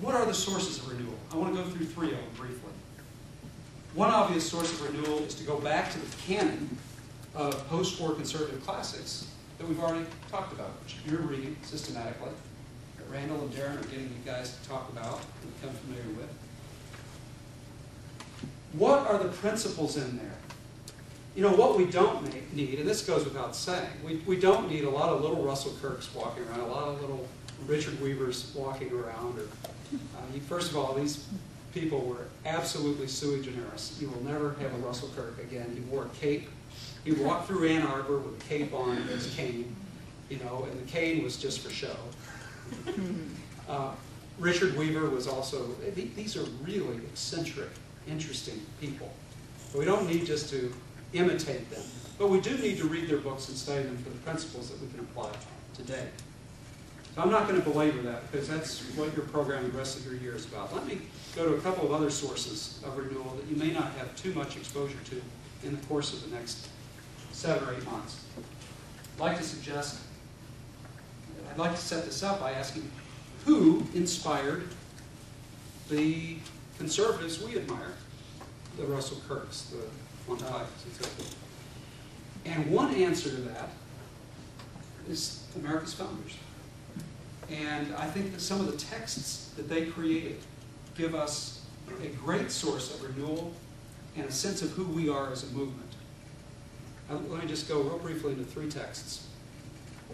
what are the sources of renewal? I want to go through three of them briefly. One obvious source of renewal is to go back to the canon of post-war conservative classics that we've already talked about, which you're reading systematically, that Randall and Darren are getting you guys to talk about and become familiar with. What are the principles in there? You know, what we don't need, and this goes without saying, we don't need a lot of little Russell Kirks walking around, a lot of little Richard Weavers walking around. Or, first of all, these people were absolutely sui generis. You will never have a Russell Kirk again. He wore a cape. He walked through Ann Arbor with a cape on and his cane, you know, and the cane was just for show. Richard Weaver was also, these are really eccentric, interesting people. But we don't need just to imitate them, but we do need to read their books and study them for the principles that we can apply today. So I'm not going to belabor that because that's what your program the rest of your year is about. Let me go to a couple of other sources of renewal that you may not have too much exposure to in the course of the next 7 or 8 months. I'd like to set this up by asking who inspired the conservatives we admire, the Russell Kirks, the Montagues, etc. And one answer to that is America's founders. And I think that some of the texts that they created give us a great source of renewal and a sense of who we are as a movement. Let me just go real briefly into 3 texts.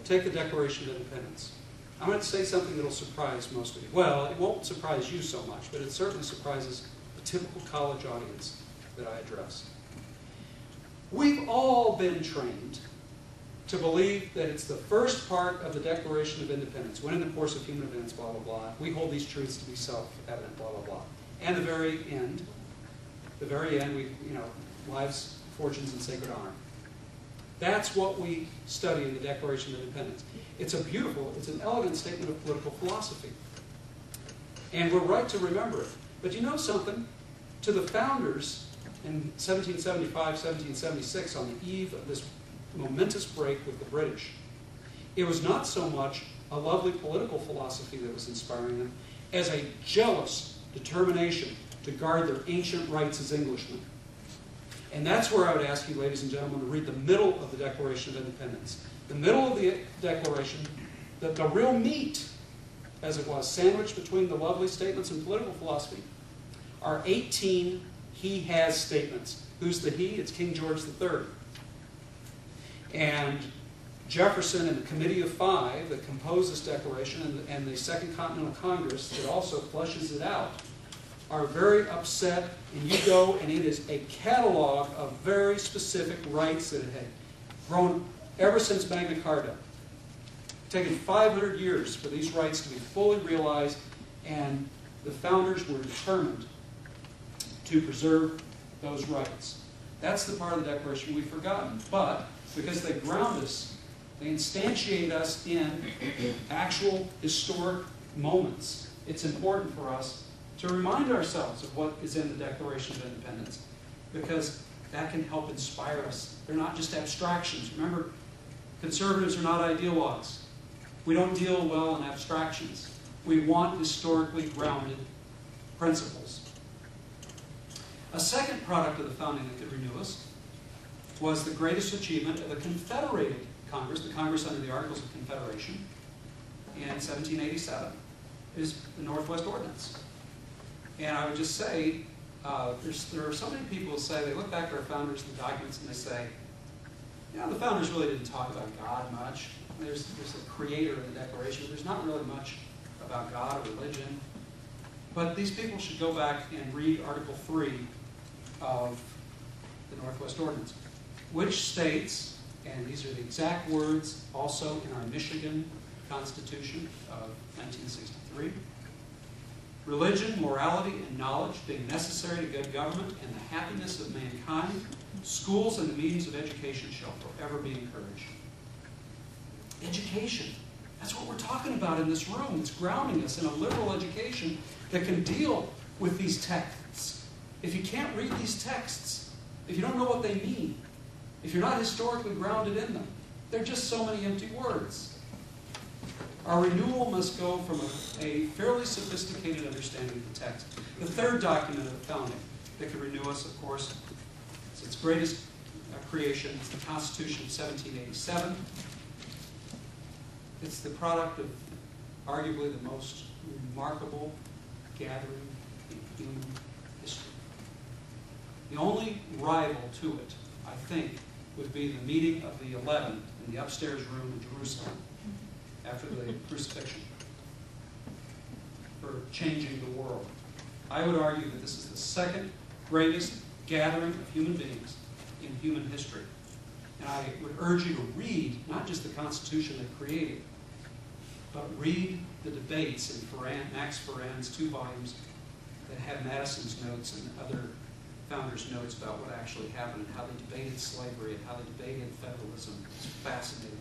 Take the Declaration of Independence. I'm going to say something that will surprise most of you. Well, it won't surprise you so much, but it certainly surprises the typical college audience that I address. We've all been trained to believe that it's the first part of the Declaration of Independence, when in the course of human events, blah, blah, blah, we hold these truths to be self-evident, blah, blah, blah. And the very end, we, lives, fortunes, and sacred honor. That's what we study in the Declaration of Independence. It's an elegant statement of political philosophy. And we're right to remember it. But you know something? To the founders in 1775, 1776, on the eve of this momentous break with the British, it was not so much a lovely political philosophy that was inspiring them as a jealous determination to guard their ancient rights as Englishmen. And that's where I would ask you, ladies and gentlemen, to read the middle of the Declaration of Independence. The middle of the Declaration, the real meat, as it was, sandwiched between the lovely statements and political philosophy, are 18 he-has statements. Who's the he? It's King George III. And Jefferson and the Committee of Five that compose this declaration and the Second Continental Congress that also fleshes it out are very upset, and you go and it is a catalog of very specific rights that had grown ever since Magna Carta. It's taken 500 years for these rights to be fully realized, and the founders were determined to preserve those rights. That's the part of the Declaration we've forgotten. But because they ground us, they instantiate us in actual historic moments, it's important for us to remind ourselves of what is in the Declaration of Independence, because that can help inspire us. They're not just abstractions. Remember, conservatives are not ideologues. We don't deal well in abstractions. We want historically grounded principles. A second product of the founding that could renew us was the greatest achievement of the Confederated Congress, the Congress under the Articles of Confederation, in 1787, is the Northwest Ordinance. And I would just say, there are so many people who say, they look back at our founders and the documents and they say, the founders really didn't talk about God much. There's a creator in the Declaration. There's not really much about God or religion. But these people should go back and read Article 3 of the Northwest Ordinance, which states, and these are the exact words also in our Michigan Constitution of 1963, religion, morality, and knowledge being necessary to good government and the happiness of mankind, schools and the means of education shall forever be encouraged. Education. That's what we're talking about in this room. It's grounding us in a liberal education that can deal with these texts. If you can't read these texts, if you don't know what they mean, if you're not historically grounded in them, they're just so many empty words. Our renewal must go from a fairly sophisticated understanding of the text. The third document of the founding that can renew us, of course, is its greatest creation. It's the Constitution of 1787. It's the product of arguably the most remarkable gathering in human history. The only rival to it, I think, would be the meeting of the 11 in the upstairs room in Jerusalem after the crucifixion for changing the world. I would argue that this is the second greatest gathering of human beings in human history. And I would urge you to read not just the Constitution they created, but read the debates in Max Ferrand's 2 volumes that have Madison's notes and other founders' notes about what actually happened and how they debated slavery and how they debated federalism. It's fascinating.